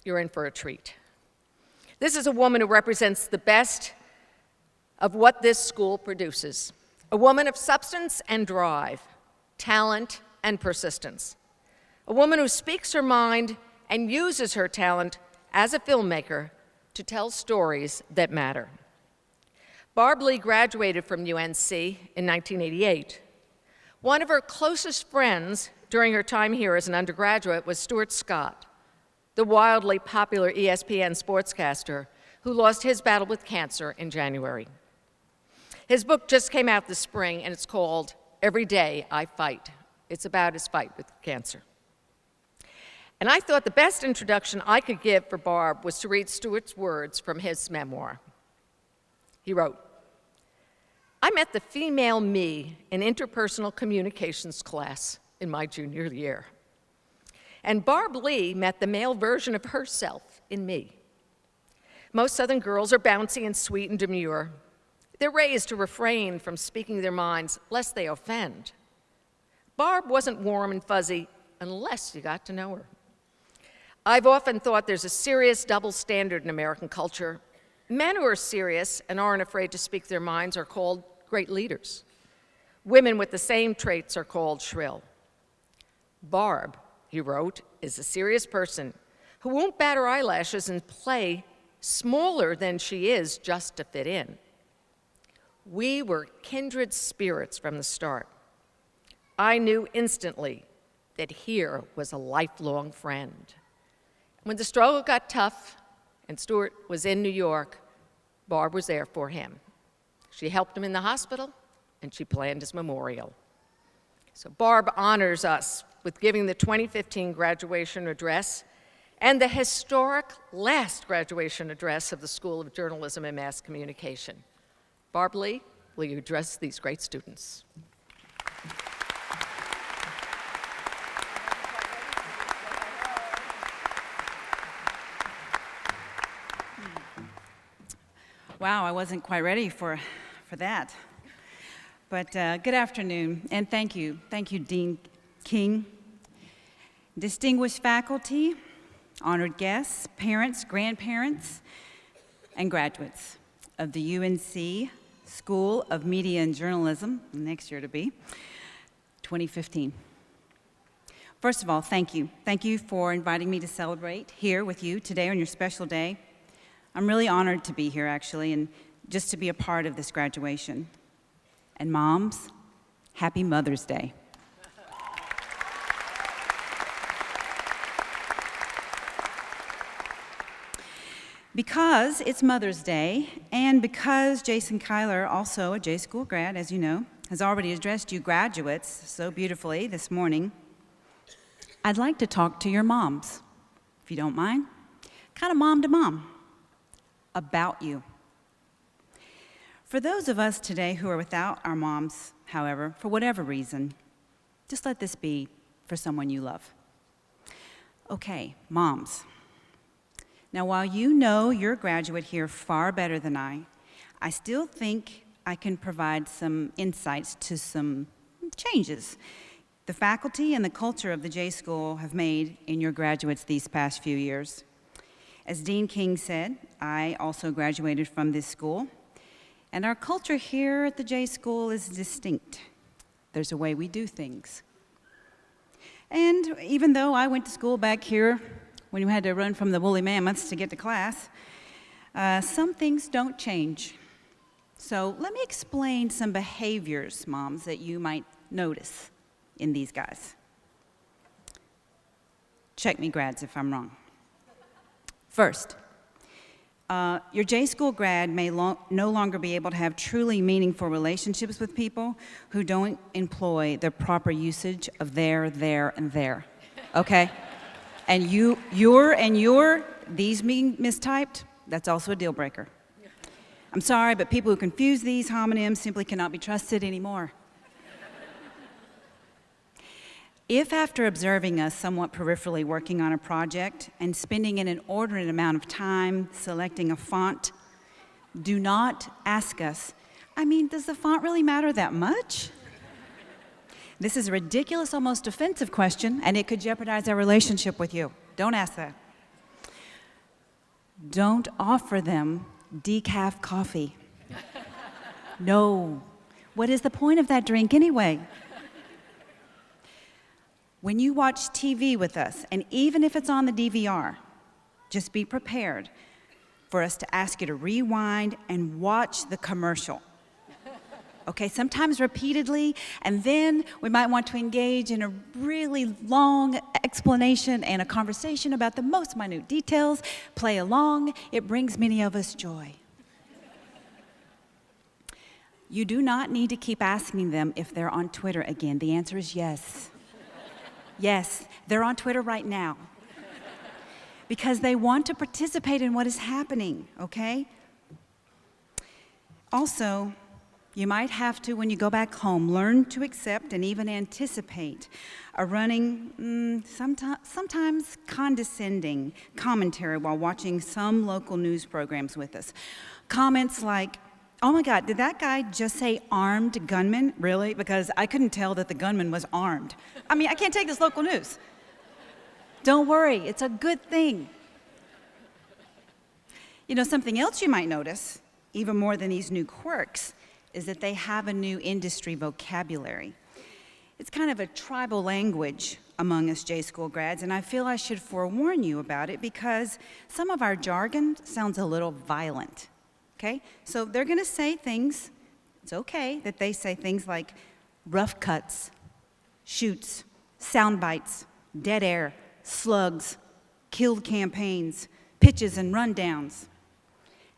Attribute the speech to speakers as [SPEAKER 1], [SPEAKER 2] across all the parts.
[SPEAKER 1] you're in for a treat. This is a woman who represents the best of what this school produces. A woman of substance and drive, talent and persistence. A woman who speaks her mind and uses her talent as a filmmaker to tell stories that matter. Barb Lee graduated from UNC in 1988. One of her closest friends during her time here as an undergraduate was Stuart Scott, the wildly popular ESPN sportscaster who lost his battle with cancer in January. His book just came out this spring, and it's called Every Day I Fight. It's about his fight with cancer. And I thought the best introduction I could give for Barb was to read Stuart's words from his memoir. He wrote, "I met the female me in interpersonal communications class in my junior year. And Barb Lee met the male version of herself in me. Most Southern girls are bouncy and sweet and demure. They're raised to refrain from speaking their minds lest they offend. Barb wasn't warm and fuzzy unless you got to know her. I've often thought there's a serious double standard in American culture. Men who are serious and aren't afraid to speak their minds are called great leaders. Women with the same traits are called shrill. Barb," he wrote, "is a serious person who won't bat her eyelashes and play smaller than she is just to fit in. We were kindred spirits from the start. I knew instantly that here was a lifelong friend. When the struggle got tough and Stuart was in New York, Barb was there for him. She helped him in the hospital, and she planned his memorial." So Barb honors us with giving the 2015 graduation address and the historic last graduation address of the School of Journalism and Mass Communication. Barb Lee, will you address these great students?
[SPEAKER 2] Wow, I wasn't quite ready for that. But good afternoon, and thank you. Thank you, Dean King. Distinguished faculty, honored guests, parents, grandparents, and graduates of the UNC School of Media and Journalism, next year to be, 2015. First of all, thank you. Thank you for inviting me to celebrate here with you today on your special day. I'm really honored to be here, actually, and just to be a part of this graduation. And moms, happy Mother's Day. Because it's Mother's Day, and because Jason Kyler, also a J School grad, as you know, has already addressed you graduates so beautifully this morning, I'd like to talk to your moms, if you don't mind, kind of mom to mom, about you. For those of us today who are without our moms, however, for whatever reason, just let this be for someone you love. Okay, moms. Now, while you know your graduate here far better than I still think I can provide some insights to some changes the faculty and the culture of the J School have made in your graduates these past few years. As Dean King said, I also graduated from this school, and our culture here at the J School is distinct. There's a way we do things. And even though I went to school back here when you had to run from the woolly mammoths to get to class, some things don't change. So let me explain some behaviors, moms, that you might notice in these guys. Check me, grads, if I'm wrong. First, your J School grad may no longer be able to have truly meaningful relationships with people who don't employ the proper usage of there, and there, okay? And these being mistyped, that's also a deal breaker. I'm sorry, but people who confuse these homonyms simply cannot be trusted anymore. If after observing us somewhat peripherally working on a project and spending an inordinate amount of time selecting a font, do not ask us, does the font really matter that much? This is a ridiculous, almost offensive question, and it could jeopardize our relationship with you. Don't ask that. Don't offer them decaf coffee. No. What is the point of that drink anyway? When you watch TV with us, and even if it's on the DVR, just be prepared for us to ask you to rewind and watch the commercial. Okay, sometimes repeatedly, and then we might want to engage in a really long explanation and a conversation about the most minute details. Play along. It brings many of us joy. You do not need to keep asking them if they're on Twitter again. The answer is yes. Yes, they're on Twitter right now. Because they want to participate in what is happening, okay? Also, you might have to, when you go back home, learn to accept and even anticipate a running, sometimes condescending commentary while watching some local news programs with us. Comments like, "Oh my God, did that guy just say armed gunman? Really? Because I couldn't tell that the gunman was armed. I mean, I can't take this local news." Don't worry, it's a good thing. You know, something else you might notice, even more than these new quirks, is that they have a new industry vocabulary. It's kind of a tribal language among us J School grads, and I feel I should forewarn you about it because some of our jargon sounds a little violent, okay? So they're gonna say things, it's okay that they say things like rough cuts, shoots, sound bites, dead air, slugs, killed campaigns, pitches and rundowns.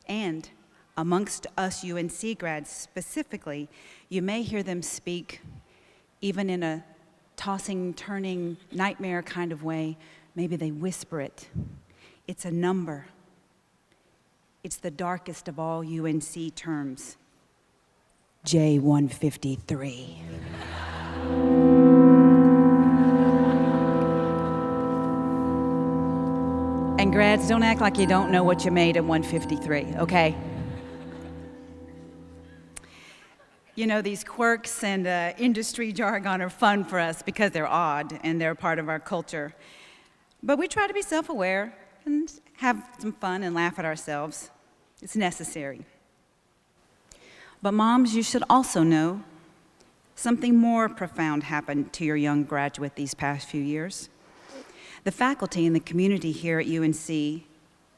[SPEAKER 2] And amongst us UNC grads specifically, you may hear them speak even in a tossing, turning, nightmare kind of way. Maybe they whisper it. It's a number. It's the darkest of all UNC terms. J153. And grads, don't act like you don't know what you made at 153, okay? You know, these quirks and industry jargon are fun for us because they're odd and they're part of our culture. But we try to be self-aware and have some fun and laugh at ourselves. It's necessary. But moms, you should also know something more profound happened to your young graduate these past few years. The faculty and the community here at UNC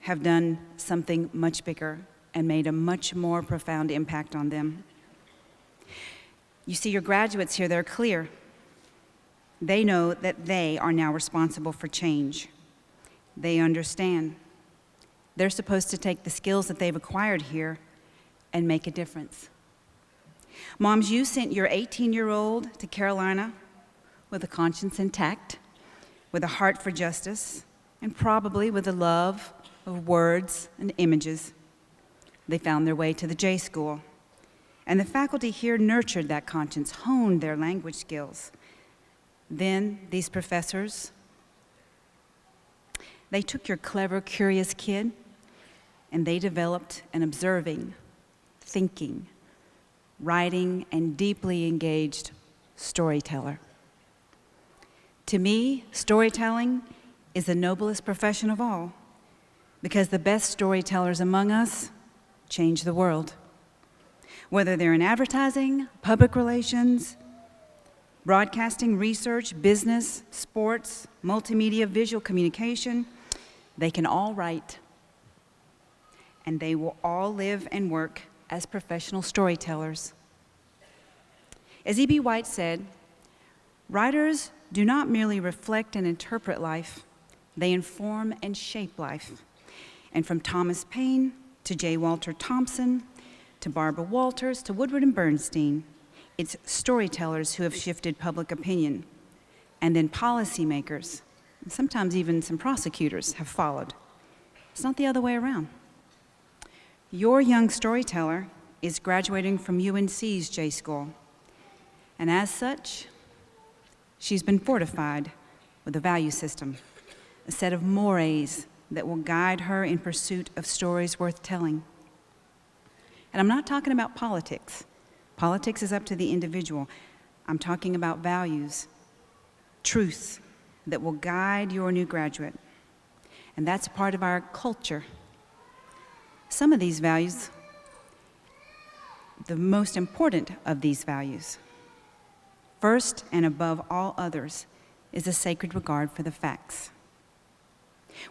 [SPEAKER 2] have done something much bigger and made a much more profound impact on them. You see, your graduates here, they're clear. They know that they are now responsible for change. They understand. They're supposed to take the skills that they've acquired here and make a difference. Moms, you sent your 18-year-old to Carolina with a conscience intact, with a heart for justice, and probably with a love of words and images. They found their way to the J School. And the faculty here nurtured that conscience, honed their language skills. Then these professors, they took your clever, curious kid, and they developed an observing, thinking, writing, and deeply engaged storyteller. To me, storytelling is the noblest profession of all, because the best storytellers among us change the world. Whether they're in advertising, public relations, broadcasting, research, business, sports, multimedia, visual communication, they can all write. And they will all live and work as professional storytellers. As E.B. White said, writers do not merely reflect and interpret life, they inform and shape life. And from Thomas Paine to J. Walter Thompson, to Barbara Walters, to Woodward and Bernstein, it's storytellers who have shifted public opinion. And then policymakers, and sometimes even some prosecutors, have followed. It's not the other way around. Your young storyteller is graduating from UNC's J School. And as such, she's been fortified with a value system, a set of mores that will guide her in pursuit of stories worth telling. And I'm not talking about politics. Politics is up to the individual. I'm talking about values, truth that will guide your new graduate. And that's part of our culture Some of these values, the most important of these values, first and above all others, is a sacred regard for the facts.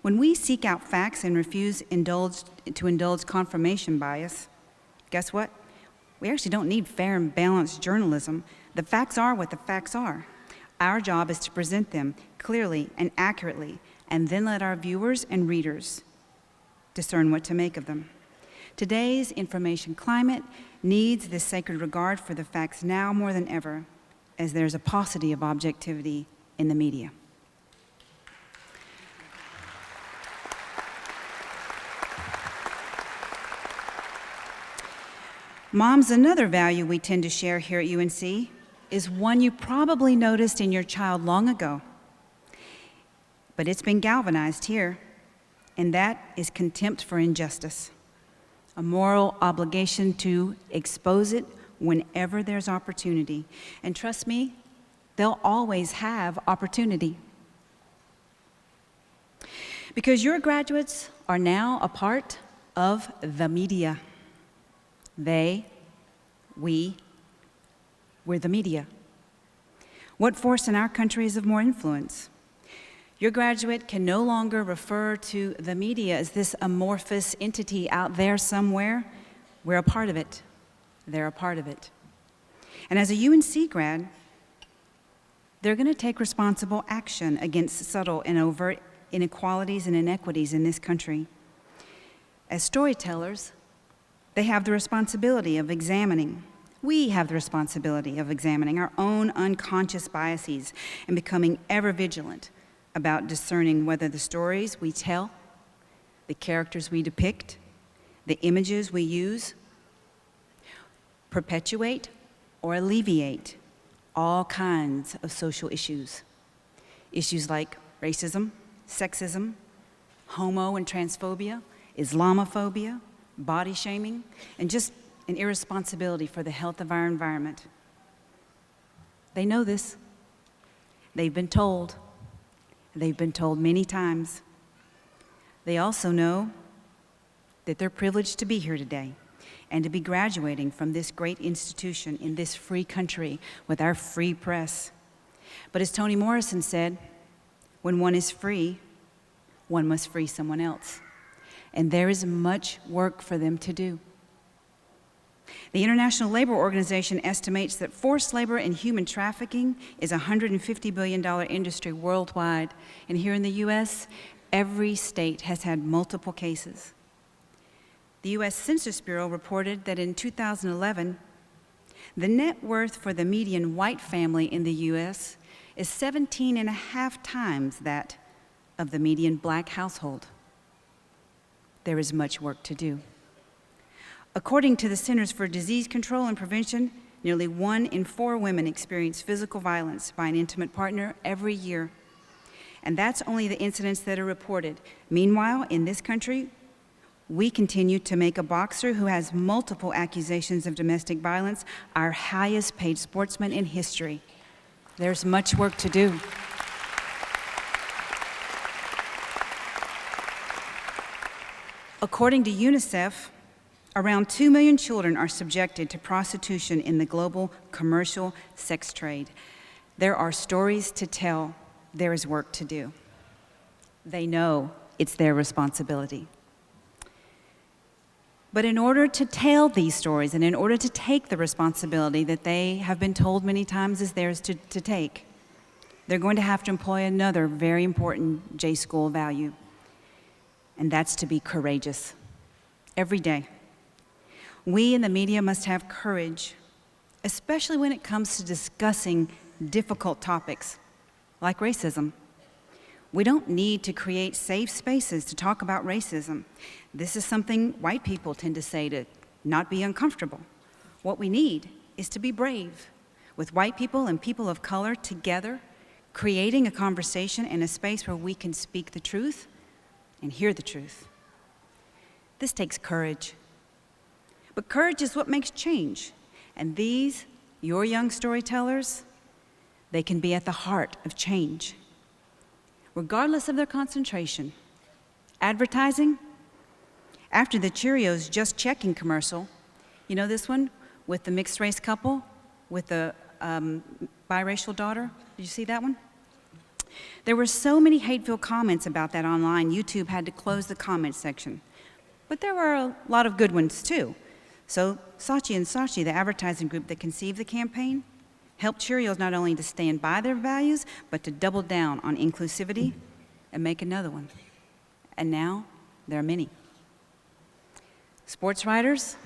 [SPEAKER 2] When we seek out facts and refuse to indulge confirmation bias, guess what? We actually don't need fair and balanced journalism. The facts are what the facts are. Our job is to present them clearly and accurately, and then let our viewers and readers discern what to make of them. Today's information climate needs this sacred regard for the facts now more than ever, as there's a paucity of objectivity in the media. Mom's another value we tend to share here at UNC is one you probably noticed in your child long ago, but it's been galvanized here, and that is contempt for injustice, a moral obligation to expose it whenever there's opportunity. And trust me, they'll always have opportunity. Because your graduates are now a part of the media. We're the media. What force in our country is of more influence? Your graduate can no longer refer to the media as this amorphous entity out there somewhere. We're a part of it. They're a part of it. And as a UNC grad, they're going to take responsible action against subtle and overt inequalities and inequities in this country. As storytellers, they have the responsibility of we have the responsibility of examining our own unconscious biases and becoming ever vigilant about discerning whether the stories we tell, the characters we depict, the images we use, perpetuate or alleviate all kinds of social issues. Issues like racism, sexism, homo and transphobia, Islamophobia, body shaming, and just an irresponsibility for the health of our environment. They know this. They've been told. They've been told many times. They also know that they're privileged to be here today and to be graduating from this great institution in this free country with our free press. But as Toni Morrison said, when one is free, one must free someone else. And there is much work for them to do. The International Labor Organization estimates that forced labor and human trafficking is a $150 billion industry worldwide. And here in the US, every state has had multiple cases. The US Census Bureau reported that in 2011, the net worth for the median white family in the US is 17.5 times that of the median black household. There is much work to do. According to the Centers for Disease Control and Prevention, nearly 1 in 4 women experience physical violence by an intimate partner every year. And that's only the incidents that are reported. Meanwhile, in this country, we continue to make a boxer who has multiple accusations of domestic violence our highest paid sportsman in history. There's much work to do. According to UNICEF, around 2 million children are subjected to prostitution in the global commercial sex trade. There are stories to tell. There is work to do. They know it's their responsibility. But in order to tell these stories and in order to take the responsibility that they have been told many times is theirs to take, they're going to have to employ another very important J-School value, and that's to be courageous. Every day, we in the media must have courage, especially when it comes to discussing difficult topics like racism. We don't need to create safe spaces to talk about racism. This is something white people tend to say to not be uncomfortable. What we need is to be brave, with white people and people of color together, creating a conversation and a space where we can speak the truth and hear the truth. This takes courage. But courage is what makes change. And these, your young storytellers, they can be at the heart of change. Regardless of their concentration, advertising After the Cheerios Just Checking commercial, you know this one with the mixed race couple with the biracial daughter? Did you see that one? There were so many hate-filled comments about that online, YouTube had to close the comment section. But there were a lot of good ones too. So Saatchi & Saatchi, the advertising group that conceived the campaign, helped Cheerios not only to stand by their values, but to double down on inclusivity and make another one. And now there are many. Sports writers,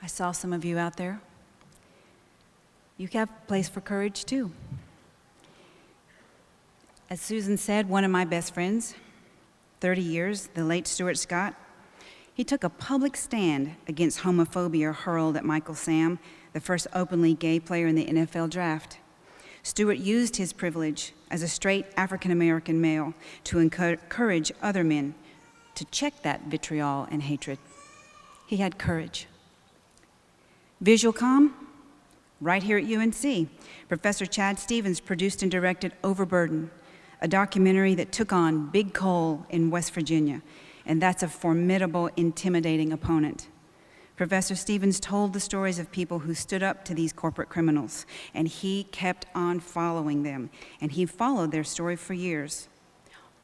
[SPEAKER 2] I saw some of you out there. You have a place for courage too. As Susan said, one of my best friends, 30 years, the late Stuart Scott, he took a public stand against homophobia hurled at Michael Sam, the first openly gay player in the NFL draft. Stuart used his privilege as a straight African-American male to encourage other men to check that vitriol and hatred. He had courage. Visualcom, right here at UNC, Professor Chad Stevens produced and directed Overburden, a documentary that took on Big Coal in West Virginia, and that's a formidable, intimidating opponent. Professor Stevens told the stories of people who stood up to these corporate criminals, and he kept on following them, and he followed their story for years,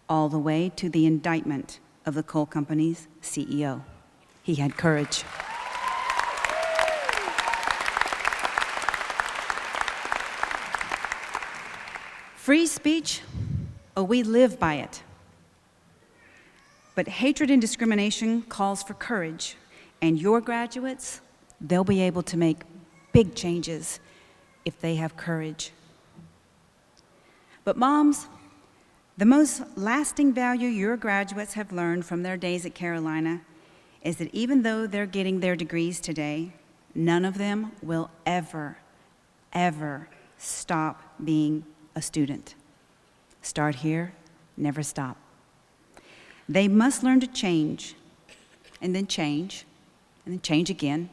[SPEAKER 2] all the way to the indictment of the coal company's CEO. He had courage. Free speech, oh, we live by it. But hatred and discrimination calls for courage, and your graduates, they'll be able to make big changes if they have courage. But moms, the most lasting value your graduates have learned from their days at Carolina is that even though they're getting their degrees today, none of them will ever, ever stop being a student. Start here, never stop. They must learn to change, and then change, and then change again.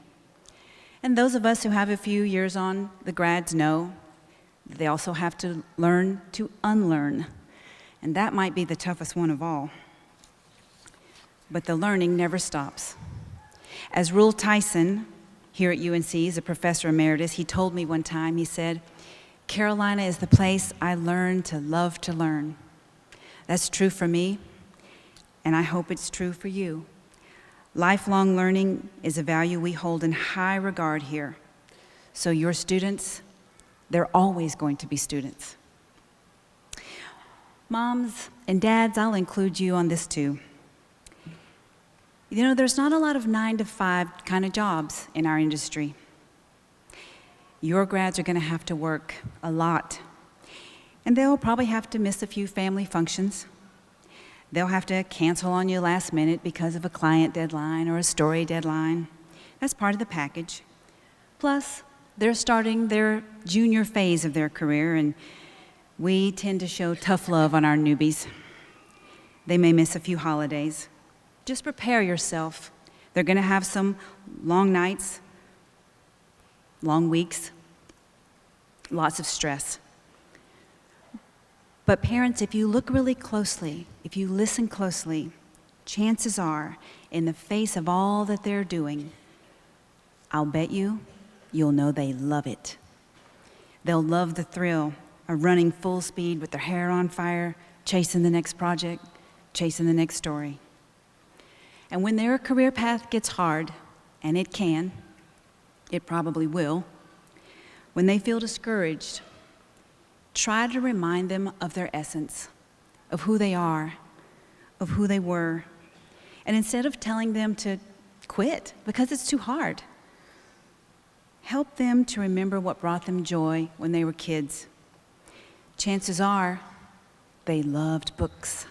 [SPEAKER 2] And those of us who have a few years on the grads know that they also have to learn to unlearn, and that might be the toughest one of all. But the learning never stops. As Rule Tyson, here at UNC, is a professor emeritus, he told me one time, he said, "Carolina is the place I learned to love to learn." That's true for me, and I hope it's true for you. Lifelong learning is a value we hold in high regard here. So your students, they're always going to be students. Moms and dads, I'll include you on this too. You know, there's not a lot of 9-to-5 kind of jobs in our industry. Your grads are going to have to work a lot, and they'll probably have to miss a few family functions. They'll have to cancel on you last minute because of a client deadline or a story deadline. That's part of the package. Plus, they're starting their junior phase of their career, and we tend to show tough love on our newbies. They may miss a few holidays. Just prepare yourself. They're going to have some long nights, long weeks, lots of stress. But parents, if you look really closely, if you listen closely, chances are, in the face of all that they're doing, I'll bet you'll know they love it. They'll love the thrill of running full speed with their hair on fire, chasing the next project, chasing the next story. And when their career path gets hard, and it can, it probably will, when they feel discouraged, try to remind them of their essence, of who they are, of who they were. And instead of telling them to quit because it's too hard, help them to remember what brought them joy when they were kids. Chances are they loved books.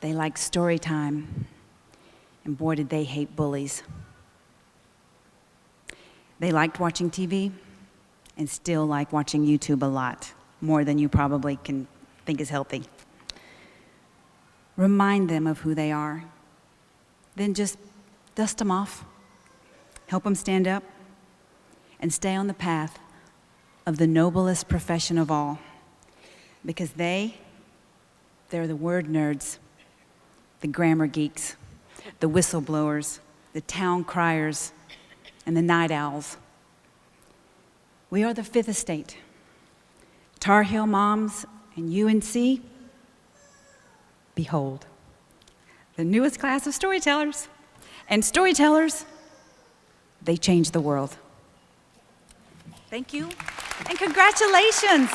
[SPEAKER 2] They liked story time. And boy, did they hate bullies. They liked watching TV and still like watching YouTube a lot, more than you probably can think is healthy. Remind them of who they are. Then just dust them off, help them stand up, and stay on the path of the noblest profession of all, because they're the word nerds, the grammar geeks, the whistleblowers, the town criers, and the night owls. We are the Fifth Estate. Tar Heel moms and UNC, behold, the newest class of storytellers. And storytellers, they change the world. Thank you, and congratulations.